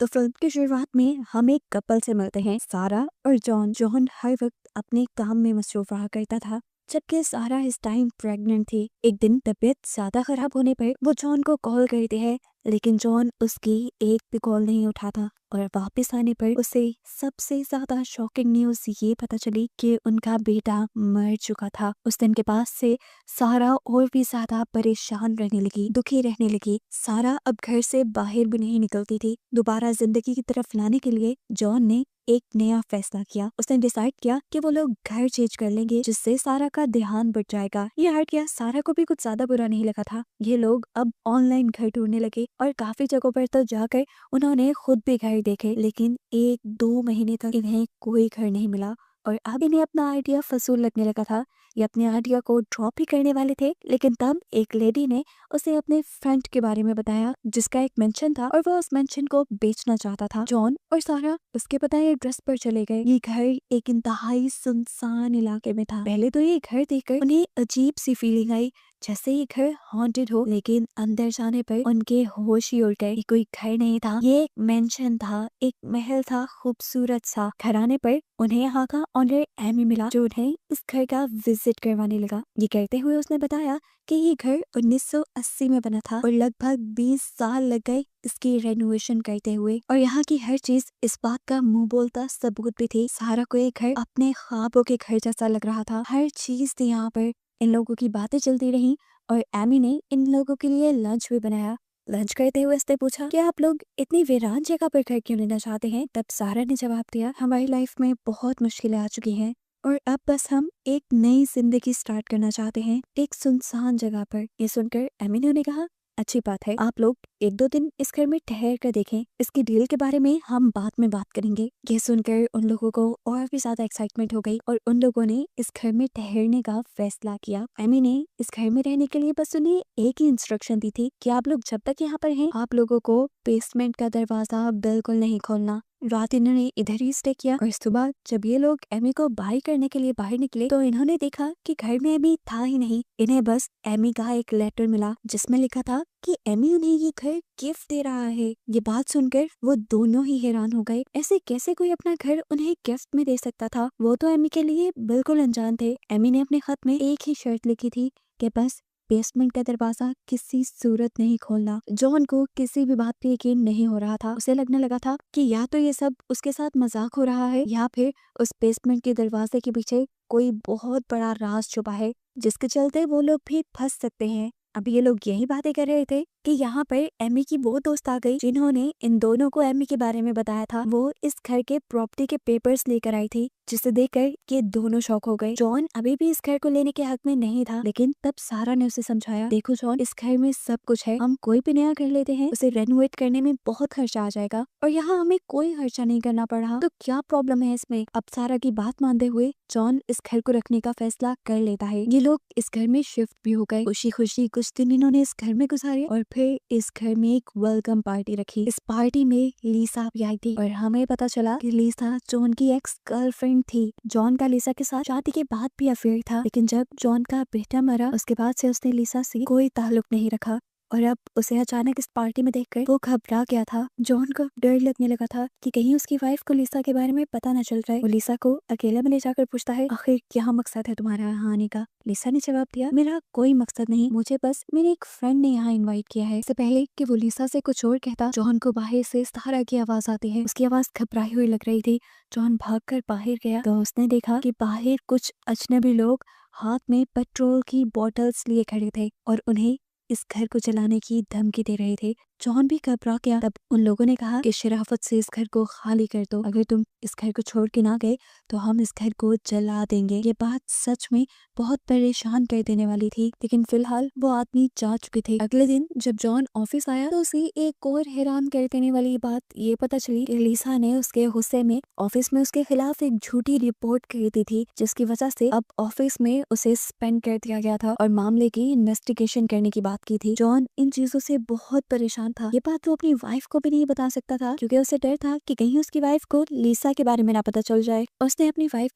तो फिल्म की शुरुआत में हम एक कपल से मिलते हैं, सारा और जॉन। जॉन हर वक्त अपने काम में मसरूफ रहा करता था, जबकि सारा इस टाइम प्रेग्नेंट थी। एक दिन तबीयत ज्यादा खराब होने पर वो जॉन को कॉल करती है, लेकिन जॉन उसकी एक भी कॉल नहीं उठाता। और वापस आने पर उसे सबसे ज्यादा शॉकिंग न्यूज ये पता चली कि उनका बेटा मर चुका था। उस दिन के बाद से सारा और भी ज्यादा परेशान रहने लगी, दुखी रहने लगी। सारा अब घर से बाहर भी नहीं निकलती थी। दोबारा जिंदगी की तरफ लाने के लिए जॉन ने एक नया फैसला किया। उसने डिसाइड किया कि वो लोग घर चेंज कर लेंगे, जिससे सारा का ध्यान बढ़ जाएगा। ये आइडिया सारा को भी कुछ ज्यादा बुरा नहीं लगा था। ये लोग अब ऑनलाइन घर ढूंढने लगे और काफी जगहों पर तो जाकर उन्होंने खुद भी घर देखे, लेकिन 1-2 महीने तक इन्हें कोई घर नहीं मिला। और अब इन्हें अपना आइडिया फजूल लगने लगा था। ये अपने आइडिया को ड्रॉप ही करने वाले थे, लेकिन तब एक लेडी ने उसे अपने फ्रेंड के बारे में बताया, जिसका एक मेंशन था और वो उस मेंशन को बेचना चाहता था। जॉन और सारा उसके बताए एड्रेस पर चले गए। ये घर एक इंतहाई सुनसान इलाके में था। पहले तो ये घर देखकर उन्हें अजीब सी फीलिंग आई, जैसे ये घर हॉन्टेड हो, लेकिन अंदर जाने पर उनके होश ही उड़ गए। ये कोई घर नहीं था, ये एक मेंशन था, एक महल था, खूबसूरत सा। घर आने पर उन्हें यहाँ का ऑनर एमी मिला, जो उन्हें इस घर का विजिट करवाने लगा। ये कहते हुए उसने बताया कि ये घर 1980 में बना था और लगभग 20 साल लग गए इसकी रेनोवेशन करते हुए। और यहाँ की हर चीज इस बात का मुंह बोलता सबूत भी थी। सारा को ये घर अपने ख्वाबों के घर जैसा लग रहा था। हर चीज थी यहाँ पर। इन लोगों की बातें चलती रहीं और एमी ने इन लोगों के लिए लंच भी बनाया। लंच करते हुए उसने पूछा कि आप लोग इतनी वीरान जगह पर घर क्यों लेना चाहते हैं। तब सारा ने जवाब दिया, हमारी लाइफ में बहुत मुश्किलें आ चुकी हैं और अब बस हम एक नई जिंदगी स्टार्ट करना चाहते हैं, एक सुनसान जगह पर। ये सुनकर एमी ने उन्हें कहा, अच्छी बात है, आप लोग 1-2 दिन इस घर में ठहर कर देखें। इसकी डील के बारे में हम बाद में बात करेंगे। ये सुनकर उन लोगों को और भी ज्यादा एक्साइटमेंट हो गई और उन लोगों ने इस घर में ठहरने का फैसला किया। एमी ने इस घर में रहने के लिए बस उन्हें एक ही इंस्ट्रक्शन दी थी कि आप लोग जब तक यहाँ पर हैं, आप लोगों को बेसमेंट का दरवाजा बिल्कुल नहीं खोलना। रात इन्होंने इधर ही स्टे किया और सुबह जब ये लोग एमी को बाय करने के लिए बाहर निकले तो इन्होंने देखा कि घर में एमी था ही नहीं। इन्हें बस एमी का एक लेटर मिला, जिसमें लिखा था कि एमी उन्हें ये घर गिफ्ट दे रहा है। ये बात सुनकर वो दोनों ही हैरान हो गए। ऐसे कैसे कोई अपना घर उन्हें गिफ्ट में दे सकता था? वो तो एमी के लिए बिल्कुल अनजान थे। एमी ने अपने खत में एक ही शर्त लिखी थी कि बस बेसमेंट का दरवाजा किसी सूरत नहीं खोलना। जॉन को किसी भी बात पे यकीन नहीं हो रहा था। उसे लगने लगा था कि या तो ये सब उसके साथ मजाक हो रहा है या फिर उस बेसमेंट के दरवाजे के पीछे कोई बहुत बड़ा राज छुपा है, जिसके चलते वो लोग भी फंस सकते हैं। अब ये लोग यही बातें कर रहे थे कि यहाँ पर एमी की वो दोस्त आ गई, जिन्होंने इन दोनों को एमी के बारे में बताया था। वो इस घर के प्रॉपर्टी के पेपर्स लेकर आई थी, जिसे देखकर ये दोनों शॉक हो गए। जॉन अभी भी इस घर को लेने के हक में नहीं था, लेकिन तब सारा ने उसे समझाया, देखो जॉन, इस घर में सब कुछ है, हम कोई भी नया घर लेते हैं उसे रेनोवेट करने में बहुत खर्चा आ जाएगा और यहाँ हमें कोई खर्चा नहीं करना पड़ रहा, तो क्या प्रॉब्लम है इसमें। अब सारा की बात मानते हुए जॉन इस घर को रखने का फैसला कर लेता है। ये लोग इस घर में शिफ्ट भी हो गए। खुशी खुशी कुछ दिन इन्होंने इस घर में गुजारे और फिर इस घर में एक वेलकम पार्टी रखी। इस पार्टी में लीसा भी आई थी और हमें पता चला कि लीसा जॉन की एक्स गर्लफ्रेंड थी। जॉन का लीसा के साथ शादी के बाद भी अफेयर था, लेकिन जब जॉन का बेटा मरा उसके बाद से उसने लीसा से कोई ताल्लुक नहीं रखा और अब उसे अचानक इस पार्टी में देखकर वो घबरा गया था। जॉन को डर लगने लगा था कि कहीं उसकी वाइफ को लीसा के बारे में पता न चल जाए। वो लीसा को अकेले में ले जाकर पूछता है, आखिर क्या मकसद है तुम्हारा यहाँ आने का? लीसा ने जवाब दिया, मेरा कोई मकसद नहीं, मुझे बस मेरे एक फ्रेंड ने यहाँ इन्वाइट किया है। इससे पहले कि वो लीसा से कुछ और कहता, जॉन को बाहर से सारा की आवाज आती है। उसकी आवाज घबराई हुई लग रही थी। जॉन भागकर बाहर गया तो उसने देखा कि बाहर कुछ अजनबी लोग हाथ में पेट्रोल की बोतल्स लिए खड़े थे और उन्हें इस घर को जलाने की धमकी दे रहे थे। जॉन भी घबरा गया। तब उन लोगों ने कहा कि शराफत से इस घर को खाली कर दो, अगर तुम इस घर को छोड़ के ना गए तो हम इस घर को जला देंगे। ये बात सच में बहुत परेशान कर देने वाली थी, लेकिन फिलहाल वो आदमी जा चुके थे। अगले दिन जब जॉन ऑफिस आया तो उसे एक और हैरान कर देने वाली बात ये पता चली कि लीसा ने उसके गुस्से में ऑफिस में उसके खिलाफ एक झूठी रिपोर्ट कर दी थी, जिसकी वजह से अब ऑफिस में उसे सस्पेंड कर दिया गया था और मामले की इन्वेस्टिगेशन करने की बात की थी। जॉन इन चीजों से बहुत परेशान था। ये बात वो अपनी वाइफ को भी नहीं बता सकता था, क्योंकि उसे डर था कि कहीं उसकी वाइफ को लीसा के बारे में ना पता चल जाए। उसने अपनी वाइफ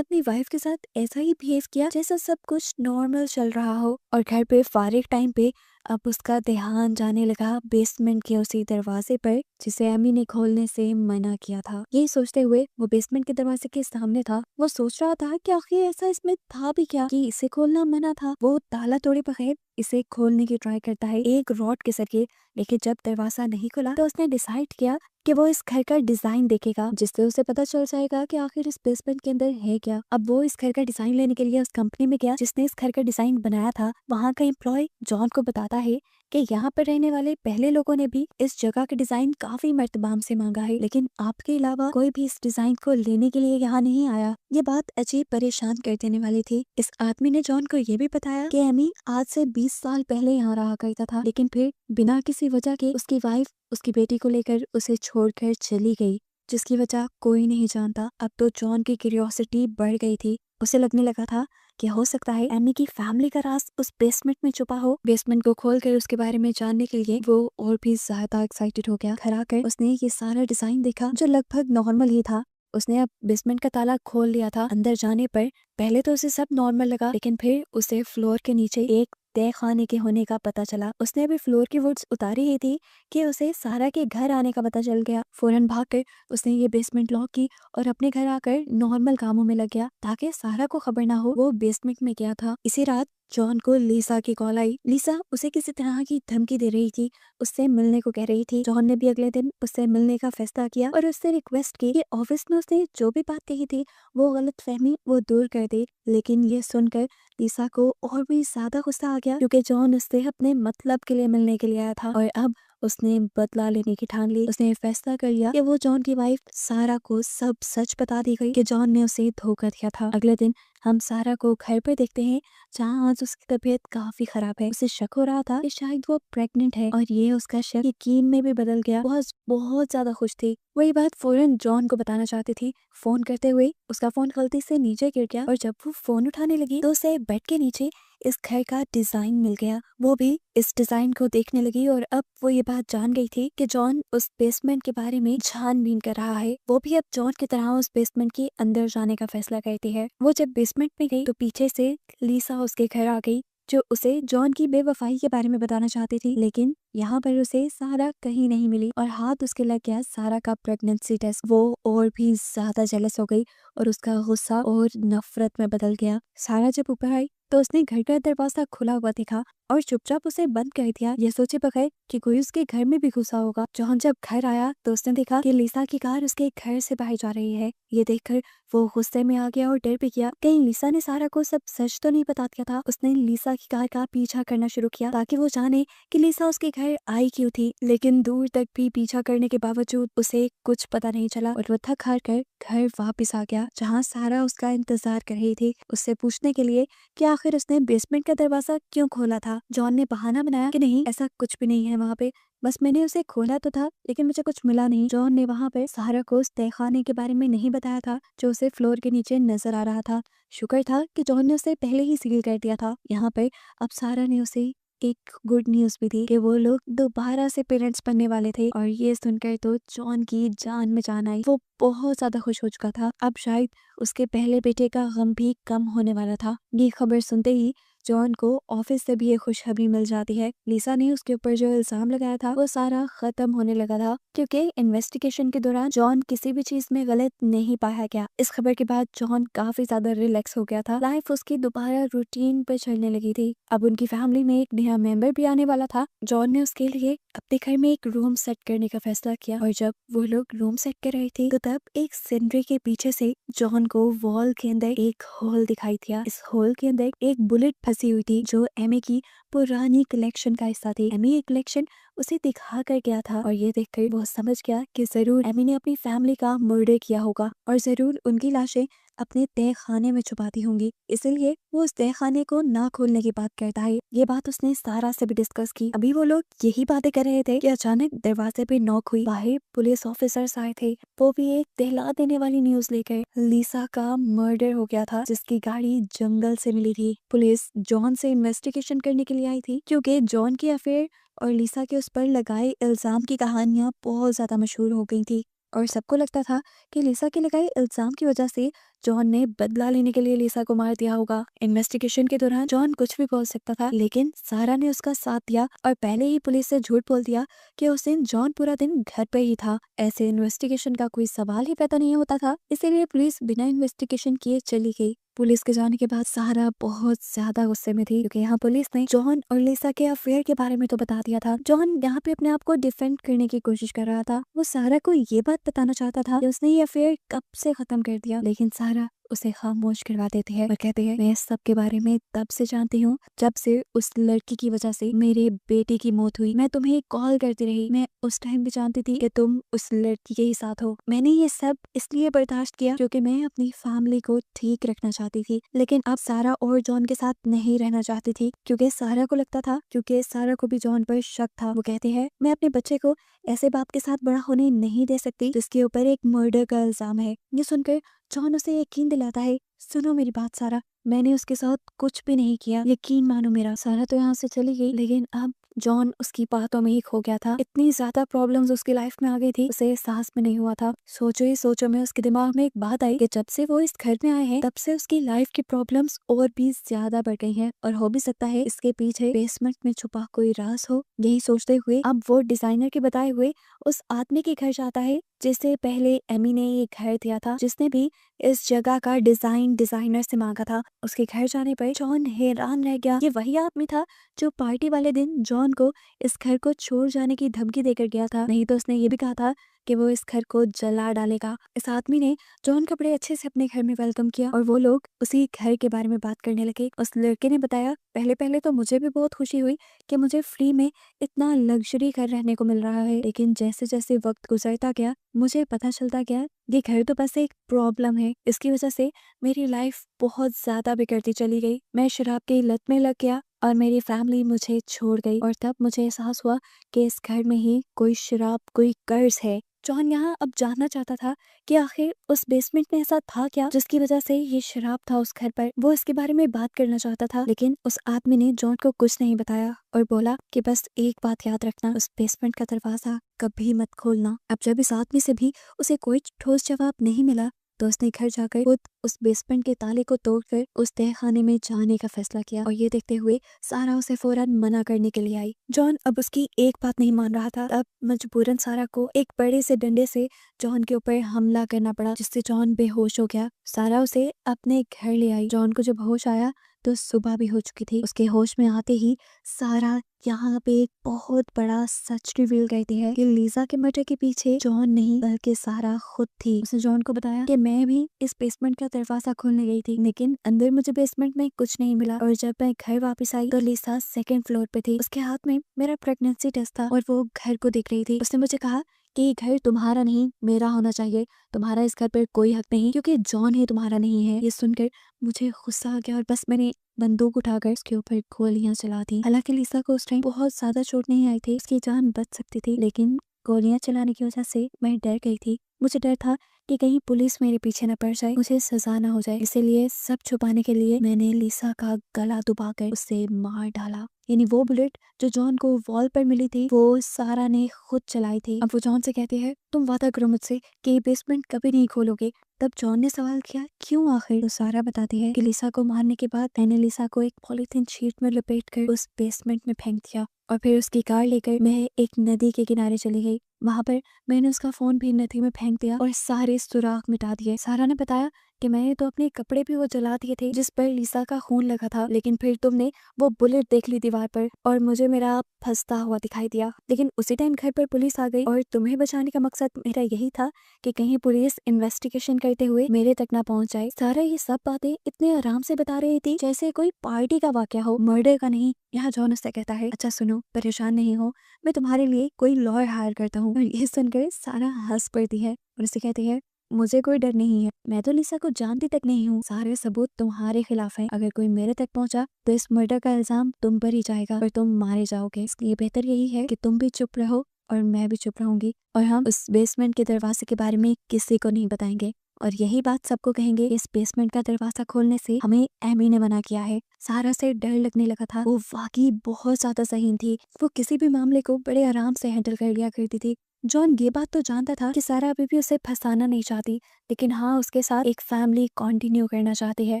के साथ ऐसा ही बिहेव किया जैसा सब कुछ नॉर्मल चल रहा हो और घर पे फारिग टाइम पे अब उसका ध्यान जाने लगा बेसमेंट के उसी दरवाजे पर जिसे एमी ने खोलने से मना किया था। यही सोचते हुए वो बेसमेंट के दरवाजे के सामने था। वो सोच रहा था कि आखिर ऐसा इसमें था भी क्या कि इसे खोलना मना था। वो ताला तोड़े बगैर इसे खोलने की ट्राई करता है एक रॉड के जरिए, लेकिन जब दरवाजा नहीं खुला तो उसने डिसाइड किया कि वो इस घर का डिजाइन देखेगा, जिससे उसे पता चल जाएगा कि आखिर इस बेसमेंट के अंदर है क्या। अब वो इस घर का डिजाइन लेने के लिए उस कंपनी में गया जिसने इस घर का डिजाइन बनाया था। वहाँ का एम्प्लॉय जॉन को बताता है कि यहाँ पर रहने वाले पहले लोगों ने भी इस जगह का डिजाइन काफी मर्तबाम से मांगा है, लेकिन आपके अलावा कोई भी इस डिजाइन को लेने के लिए यहाँ नहीं आया। ये बात अजीब परेशान कर देने वाली थी। इस आदमी ने जॉन को ये भी बताया कि एमी आज से 20 साल पहले यहाँ रहा करता था, लेकिन फिर बिना किसी वजह के उसकी वाइफ उसकी बेटी को लेकर उसे छोड़कर चली गई, जिसकी वजह कोई नहीं जानता। अब तो जॉन की क्यूरियोसिटी बढ़ गई थी। उसे लगने लगा था कि हो सकता है एमी की फैमिली का राज उस बेसमेंट में छुपा हो। बेसमेंट को खोलकर उसके बारे में जानने के लिए वो और भी ज्यादा एक्साइटेड हो गया। घर आकर उसने ये सारा डिजाइन देखा जो लगभग नॉर्मल ही था। उसने अब बेसमेंट का ताला खोल लिया था। अंदर जाने पर पहले तो उसे सब नॉर्मल लगा, लेकिन फिर उसे फ्लोर के नीचे एक तय खाने के होने का पता चला। उसने अभी फ्लोर की वुड्स उतारी ही थी कि उसे सारा के घर आने का पता चल गया। फौरन भागकर उसने ये बेसमेंट लॉक की और अपने घर आकर नॉर्मल कामों में लग गया ताकि सारा को खबर ना हो वो बेसमेंट में गया था। इसी रात जॉन को लीसा की कॉल आई। लीसा उसे किसी तरह की धमकी दे रही थी, उससे मिलने को कह रही थी। जॉन ने भी अगले दिन उससे मिलने का फैसला किया और उससे रिक्वेस्ट की कि ऑफिस में उसने जो भी बात कही थी वो गलत फहमी वो दूर कर दे। लेकिन ये सुनकर लीसा को और भी ज्यादा गुस्सा आ गया, क्योंकि जॉन उससे अपने मतलब के लिए मिलने के लिए आया था और अब उसने बदला लेने की ठान ली। उसने फैसला कर लिया कि वो जॉन की वाइफ सारा को सब सच बता दी गई कि जॉन ने उसे धोखा दिया था। अगले दिन हम सारा को घर पर देखते हैं जहाँ आज उसकी तबीयत काफी खराब है। उसे शक हो रहा था कि शायद वो प्रेग्नेंट है और ये उसका शक यकीन में भी बदल गया। बहुत बहुत ज्यादा खुश थी। वही बात फौरन जॉन को बताना चाहती थी। फोन करते हुए उसका फोन गलती से नीचे गिर गया और जब वो फोन उठाने लगी तो उसे बेड के नीचे इस घर का डिजाइन मिल गया। वो भी इस डिजाइन को देखने लगी और अब वो ये बात जान गई थी कि जॉन उस बेसमेंट के बारे में छानबीन कर रहा है। वो भी अब जॉन की तरह उस बेसमेंट के अंदर जाने का फैसला करती है। वो जब बेसमेंट में गई तो पीछे से लीसा उसके घर आ गई, जो उसे जॉन की बेवफाई के बारे में बताना चाहती थी। लेकिन यहाँ पर उसे सारा कहीं नहीं मिली और हाथ उसके लग गया सारा का प्रेगनेंसी टेस्ट। वो और भी ज्यादा जेलस हो गई और उसका गुस्सा और नफरत में बदल गया। सारा जब ऊपर आई तो उसने घर का दरवाजा खुला हुआ देखा और चुपचाप उसे बंद कर दिया, ये सोचे बगैर कि कोई उसके घर में भी घुसा होगा। जॉन जब घर आया तो उसने देखा कि लीसा की कार उसके घर से बाहर जा रही है। ये देखकर वो गुस्से में आ गया और डर भी गया कहीं लीसा ने सारा को सब सच तो नहीं बता दिया था। उसने लीसा की कार का पीछा करना शुरू किया ताकि वो जाने कि लीसा उसके घर आई क्यों थी, लेकिन दूर तक भी पीछा करने के बावजूद उसे कुछ पता नहीं चला और वो थक हार कर घर वापस आ गया, जहाँ सारा उसका इंतजार कर रही थी उससे पूछने के लिए कि आखिर उसने बेसमेंट का दरवाजा क्यों खोला था। जॉन ने बहाना बनाया कि नहीं ऐसा कुछ भी नहीं है वहाँ पे, बस मैंने उसे खोला तो था लेकिन मुझे कुछ मिला नहीं। जॉन ने वहाँ पे सारा को उस तहखाने के बारे में नहीं बताया था जो उसे फ्लोर के नीचे नजर आ रहा था। शुक्र था कि जॉन ने उसे पहले ही सील कर दिया था। यहाँ पे अब सारा ने उसे एक गुड न्यूज भी थी कि वो लोग दोबारा से पेरेंट्स बनने वाले थे और ये सुनकर तो जॉन की जान में जान आई। वो बहुत ज्यादा खुश हो चुका था। अब शायद उसके पहले बेटे का गम भी कम होने वाला था। ये खबर सुनते ही जॉन को ऑफिस से भी ये खुशखबरी मिल जाती है। लीसा ने उसके ऊपर जो इल्जाम लगाया था वो सारा खत्म होने लगा था, क्योंकि इन्वेस्टिगेशन के दौरान जॉन किसी भी चीज में गलत नहीं पाया गया। इस खबर के बाद जॉन काफी ज्यादा रिलैक्स हो गया था। लाइफ उसकी दोबारा रूटीन पे चलने लगी थी। अब उनकी फैमिली में एक नया मेंबर भी आने वाला था। जॉन ने उसके लिए अपने घर में एक रूम सेट करने का फैसला किया और जब वो लोग रूम सेट कर रहे थे तो तब एक सीनरी के पीछे से जॉन को वॉल के अंदर एक होल दिखाई दिया। इस होल के अंदर एक बुलेट फंसी हुई थी जो एमी की पुरानी कलेक्शन का हिस्सा थी। एमी ये कलेक्शन उसे दिखा कर गया था और ये देखकर वो समझ गया कि जरूर एमी ने अपनी फैमिली का मर्डर किया होगा और जरूर उनकी लाशें अपने तय खाने में छुपाती होंगी, इसलिए वो उस तय खाने को ना खोलने की बात करता है। ये बात उसने सारा से भी डिस्कस की। अभी वो लोग यही बातें कर रहे थे कि अचानक दरवाजे पे नॉक हुई। बाहर पुलिस ऑफिसर्स आए थे, वो भी एक दहला देने वाली न्यूज लेकर। लीसा का मर्डर हो गया था जिसकी गाड़ी जंगल से मिली थी। पुलिस जॉन से इन्वेस्टिगेशन करने के लिए आई थी क्योंकि जॉन की अफेयर और लीसा के उस पर लगाए इल्जाम की कहानियां बहुत ज्यादा मशहूर हो गई थी। और सबको लगता था कि लिसा के लगाए इल्जाम की वजह से जॉन ने बदला लेने के लिए लिसा को मार दिया होगा। इन्वेस्टिगेशन के दौरान जॉन कुछ भी बोल सकता था, लेकिन सारा ने उसका साथ दिया और पहले ही पुलिस से झूठ बोल दिया कि उस दिन जॉन पूरा दिन घर पे ही था। ऐसे इन्वेस्टिगेशन का कोई सवाल ही पैदा नहीं होता था, इसीलिए पुलिस बिना इन्वेस्टिगेशन किए चली गई। पुलिस के जाने के बाद सारा बहुत ज्यादा गुस्से में थी, क्योंकि यहाँ पुलिस ने जॉन और लिसा के अफेयर के बारे में तो बता दिया था। जॉन यहाँ पे अपने आप को डिफेंड करने की कोशिश कर रहा था। वो सारा को ये बात बताना चाहता था कि उसने ये अफेयर कब से खत्म कर दिया, लेकिन सारा उसे खामोश करवा देती है और कहते हैं, मैं सब के बारे में तब से जानती हूँ जब से उस लड़की की वजह से मेरे बेटे की मौत हुई। मैं तुम्हें कॉल करती रही, मैं उस टाइम भी जानती थी कि तुम उस लड़की के ही साथ हो। मैंने ये सब इसलिए बर्दाश्त किया क्योंकि मैं अपनी फैमिली को ठीक रखना चाहती थी, लेकिन अब सारा और जॉन के साथ नहीं रहना चाहती थी, क्योंकि सारा को लगता था, क्योंकि सारा को भी जॉन पर शक था। वो कहते हैं, मैं अपने बच्चे को ऐसे बाप के साथ बड़ा होने नहीं दे सकती जिसके ऊपर एक मर्डर का इल्जाम है। ये सुनकर जॉन उसे यकीन दिलाता है, सुनो मेरी बात सारा, मैंने उसके साथ कुछ भी नहीं किया, यकीन मानो मेरा। सारा तो यहाँ से चली गई, लेकिन अब जॉन उसकी बातों में ही खो गया था। इतनी ज्यादा प्रॉब्लम्स उसकी लाइफ में आ गई थी, उसे एहसास में नहीं हुआ था। सोचो ही सोचो में उसके दिमाग में एक बात आई कि जब से वो इस घर में आए हैं तब से उसकी लाइफ की प्रॉब्लम्स और भी ज्यादा बढ़ गई हैं, और हो भी सकता है इसके पीछे बेसमेंट में छुपा कोई राज हो। यही सोचते हुए अब वो डिजाइनर के बताए हुए उस आदमी के घर जाता है जिससे पहले एमी ने ये घर दिया था, जिसने भी इस जगह का डिजाइन डिजाइनर से मांगा था। उसके घर जाने पर जॉन हैरान रह गया। ये वही आदमी था जो पार्टी वाले दिन जॉन को इस घर को छोड़ जाने की धमकी देकर गया था। नहीं तो उसने ये भी कहा था कि वो इस घर को जला डालेगा। इस आदमी ने जॉन को बड़े अच्छे से अपने घर में वेलकम किया और वो लोग उसी घर के बारे में बात करने लगे। उस लड़के ने बताया, पहले पहले तो मुझे भी बहुत खुशी हुई कि मुझे फ्री में इतना लग्जरी घर रहने को मिल रहा है, लेकिन जैसे जैसे वक्त गुजरता गया मुझे पता चलता गया ये घर तो बस एक प्रॉब्लम है। इसकी वजह से मेरी लाइफ बहुत ज्यादा बिगड़ती चली गई। मैं शराब की लत में लग गया और मेरी फैमिली मुझे छोड़ गई, और तब मुझे एहसास हुआ कि इस घर में ही कोई शराब, कोई कर्ज है। जॉन यहाँ अब जानना चाहता था कि आखिर उस बेसमेंट में ऐसा था क्या जिसकी वजह से ये शराब था उस घर पर। वो इसके बारे में बात करना चाहता था, लेकिन उस आदमी ने जॉन को कुछ नहीं बताया और बोला कि बस एक बात याद रखना, उस बेसमेंट का दरवाजा कभी मत खोलना। अब जब इस आदमी से भी उसे कोई ठोस जवाब नहीं मिला तो उसने घर जाकर खुद उस बेसमेंट के ताले को तोड़कर उस तहखाने में जाने का फैसला किया, और ये देखते हुए सारा उसे फौरन मना करने के लिए आई। जॉन अब उसकी एक बात नहीं मान रहा था। तब मजबूरन सारा को एक बड़े से डंडे से जॉन के ऊपर हमला करना पड़ा, जिससे जॉन बेहोश हो गया। सारा उसे अपने घर ले आई। जॉन को जब होश आया तो सुबह भी हो चुकी थी। उसके होश में आते ही सारा यहाँ पे एक बहुत बड़ा सच रिवील करती है कि लीजा के मर्डर के पीछे जॉन नहीं बल्कि सारा खुद थी। उसने जॉन को बताया कि मैं भी इस बेसमेंट का दरवाजा खोलने गई थी, लेकिन अंदर मुझे बेसमेंट में कुछ नहीं मिला, और जब मैं घर वापस आई तो लीजा सेकंड फ्लोर पे थी। उसके हाथ में मेरा प्रेगनेंसी टेस्ट था और वो घर को देख रही थी। उसने मुझे कहा कि ये घर तुम्हारा नहीं मेरा होना चाहिए, तुम्हारा इस घर पर कोई हक नहीं क्योंकि जॉन ही तुम्हारा नहीं है। ये सुनकर मुझे गुस्सा आ गया और बस मैंने बंदूक उठाकर उसके ऊपर गोलियां चला दी। हालांकि लिसा को उस टाइम बहुत ज्यादा चोट नहीं आई थी, उसकी जान बच सकती थी, लेकिन गोलियां चलाने की वजह से मैं डर गई थी। मुझे डर था कि कहीं पुलिस मेरे पीछे न पड़ जाए, मुझे सजा न हो जाए, इसीलिए सब छुपाने के लिए मैंने लिसा का गला दबाकर उसे मार डाला। यानी वो बुलेट जो जॉन को वॉल पर मिली थी वो सारा ने खुद चलाई थी। अब वो जॉन से कहती है, तुम वादा करो मुझसे कि ये बेसमेंट कभी नहीं खोलोगे। तब जॉन ने सवाल किया, क्यों आखिर? तो सारा बताती है कि लिसा को मारने के बाद मैंने लिसा को एक पॉलीथीन शीट में लपेटकर उस बेसमेंट में फेंक दिया, और फिर उसकी कार लेकर मैं एक नदी के किनारे चली गई। वहां पर मैंने उसका फोन भी नदी में फेंक दिया और सारे सुराग मिटा दिए। सारा ने बताया कि मैंने तो अपने कपड़े भी वो जला दिए थे जिस पर लिसा का खून लगा था, लेकिन फिर तुमने वो बुलेट देख ली दीवार पर और मुझे मेरा फंसता हुआ दिखाई दिया। लेकिन उसी टाइम घर पर पुलिस आ गई और तुम्हें बचाने का मकसद मेरा यही था कि कहीं पुलिस इन्वेस्टिगेशन करते हुए मेरे तक ना पहुंच जाए। सारा ये सब बातें इतने आराम से बता रही थी जैसे कोई पार्टी का वाकया हो, मर्डर का नहीं। यहाँ जॉन उससे कहता है, अच्छा सुनो, परेशान नहीं हो, मैं तुम्हारे लिए कोई लॉयर हायर करता हूँ। और ये सुनकर सारा हंस पड़ती है और उसे कहती है, मुझे कोई डर नहीं है, मैं तो लिसा को जानती तक नहीं हूँ। सारे सबूत तुम्हारे खिलाफ हैं। अगर कोई मेरे तक पहुंचा तो इस मर्डर का इल्जाम तुम पर ही जाएगा और तुम मारे जाओगे। इसलिए बेहतर यही है कि तुम भी चुप रहो और मैं भी चुप रहूंगी, और हम उस बेसमेंट के दरवाजे के बारे में किसी को नहीं बताएंगे, और यही बात सबको कहेंगे। इस बेसमेंट का दरवाजा खोलने से हमें एमी ने मना किया है। सारा से डर लगने लगा था। वो वाकई बहुत ज्यादा ज़हीन थी। वो किसी भी मामले को बड़े आराम से हैंडल कर लिया करती थी। जॉन ये बात तो जानता था कि सारा अभी भी उसे फंसाना नहीं चाहती, लेकिन हाँ उसके साथ एक फैमिली कंटिन्यू करना चाहती है।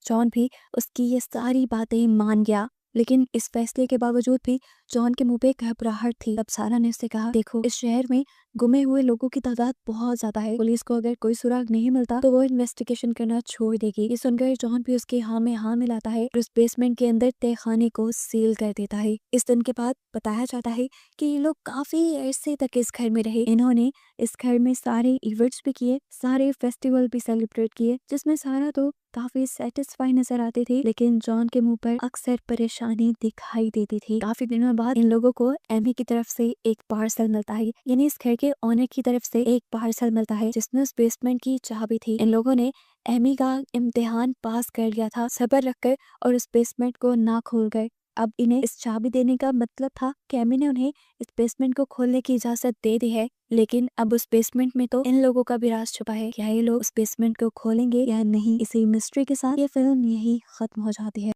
जॉन भी उसकी ये सारी बातें मान गया, लेकिन इस फैसले के बावजूद भी जॉन के मुंह पे घबराहट थी। तब सारा ने उससे कहा, देखो इस शहर में गुमे हुए लोगों की तादाद बहुत ज्यादा है। पुलिस को अगर कोई सुराग नहीं मिलता तो वो इन्वेस्टिगेशन करना छोड़ देगी। ये सुनकर जॉन भी उसके हाँ में हाँ मिलाता है और उस बेसमेंट के अंदर तहखाने को सील कर देता है। इस दिन के बाद बताया जाता है कि ये लोग काफी अरसे तक इस घर में रहे। इन्होंने इस घर में सारे इवेंट्स भी किए, सारे फेस्टिवल भी सेलिब्रेट किए, जिसमें सारा तो काफी सेटिस्फाई नजर आती थी, लेकिन जॉन के मुंह पर अक्सर परेशानी दिखाई देती थी। काफी दिनों बाद इन लोगों को एमी की तरफ से एक पार्सल मिलता है, यानी इस घर के ओनर की तरफ से एक पार्सल मिलता है जिसमें उस बेसमेंट की चाबी थी। इन लोगों ने एमी का इम्तिहान पास कर लिया था सब्र रखकर और उस बेसमेंट को ना खोल कर। अब इन्हें इस चाबी देने का मतलब था कि एमी ने उन्हें इस बेसमेंट को खोलने की इजाजत दे दी है, लेकिन अब उस बेसमेंट में तो इन लोगों का भी राज छुपा है। क्या ये लोग उस बेसमेंट को खोलेंगे या नहीं? इसी मिस्ट्री के साथ ये फिल्म यही खत्म हो जाती है।